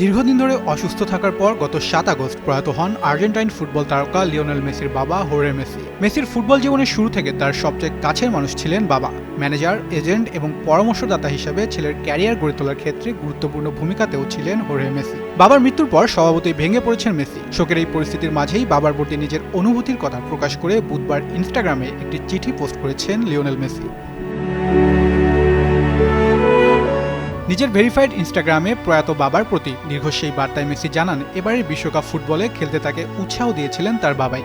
দীর্ঘদিন ধরে অসুস্থ থাকার পর গত ৭ আগস্ট প্রয়াত হন আর্জেন্টাইন ফুটবল তারকা লিওনেল মেসির বাবা হোর্হে মেসি। মেসির ফুটবল জীবনের শুরু থেকে তার সবচেয়ে কাছের মানুষ ছিলেন বাবা। ম্যানেজার, এজেন্ট এবং পরামর্শদাতা হিসেবে ছেলের ক্যারিয়ার গড়ে তোলার ক্ষেত্রে গুরুত্বপূর্ণ ভূমিকাতেও ছিলেন হোর্হে মেসি। বাবার মৃত্যুর পর স্বভাবতই ভেঙে পড়েছেন মেসি। শোকের এই পরিস্থিতির মাঝেই বাবার প্রতি নিজের অনুভূতির কথা প্রকাশ করে বুধবার ইনস্টাগ্রামে একটি চিঠি পোস্ট করেছেন লিওনেল মেসি। নিজের ভেরিফাইড ইনস্টাগ্রামে প্রয়াত বাবার প্রতি দীর্ঘ সেই বার্তায় মেসি জানান, এবারের বিশ্বকাপ ফুটবলে খেলতে তাকে উৎসাহ দিয়েছিলেন তার বাবাই।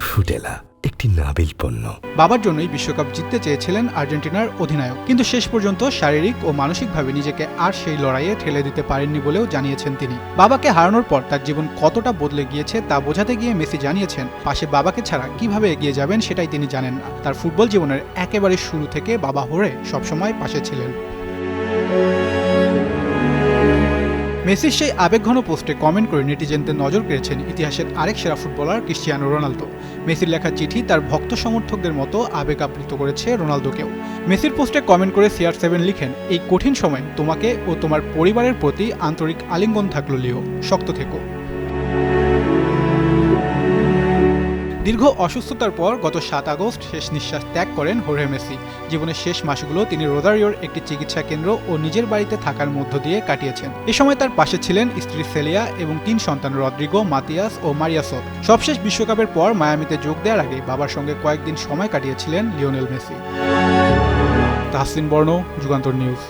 ফুডেলা একটি নাবিল পণ্য। বাবার জন্যই বিশ্বকাপ জিততে চেয়েছিলেন আর্জেন্টিনার অধিনায়ক, কিন্তু শেষ পর্যন্ত শারীরিক ও মানসিকভাবে নিজেকে আর সেই লড়াইয়ে ঠেলে দিতে পারেননি বলেও জানিয়েছেন তিনি। বাবাকে হারানোর পর তার জীবন কতটা বদলে গিয়েছে তা বোঝাতে গিয়ে মেসি জানিয়েছেন, পাশে বাবাকে ছাড়া কিভাবে এগিয়ে যাবেন সেটাই তিনি জানেন না। তার ফুটবল জীবনের একেবারে শুরু থেকে বাবা হোর্হে সবসময় পাশে ছিলেন। মেসির সেই আবেগঘন পোস্টে কমেন্ট করে নেটিজেনদের নজর কেড়েছেন ইতিহাসের আরেক সেরা ফুটবলার ক্রিশ্চিয়ানো রোনালদো। মেসির লেখা চিঠি তার ভক্ত সমর্থকদের মতো আবেগ আপ্লুত করেছে রোনালদোকেও। মেসির পোস্টে কমেন্ট করে CR7 লিখেন, এই কঠিন সময়ে তোমাকে ও তোমার পরিবারের প্রতি আন্তরিক আলিঙ্গন থাকলো লিও, শক্ত থেকো। দীর্ঘ অসুস্থতার পর গত ৭ আগস্ট শেষ নিঃশ্বাস ত্যাগ করেন হোর্হে মেসি। জীবনের শেষ মাসগুলো তিনি রোজারিওর একটি চিকিৎসা কেন্দ্র ও নিজের বাড়িতে থাকার মধ্য দিয়ে কাটিয়েছেন। এ সময় তার পাশে ছিলেন স্ত্রী সেলিয়া এবং ৩ সন্তান রদ্রিগো, মাতিয়াস ও মারিয়াসো। সবশেষ বিশ্বকাপের পর মায়ামিতে যোগ দেওয়ার আগে বাবার সঙ্গে কয়েকদিন সময় কাটিয়েছিলেন লিওনেল মেসি। তাহসিন বর্ণ, যুগান্তর নিউজ।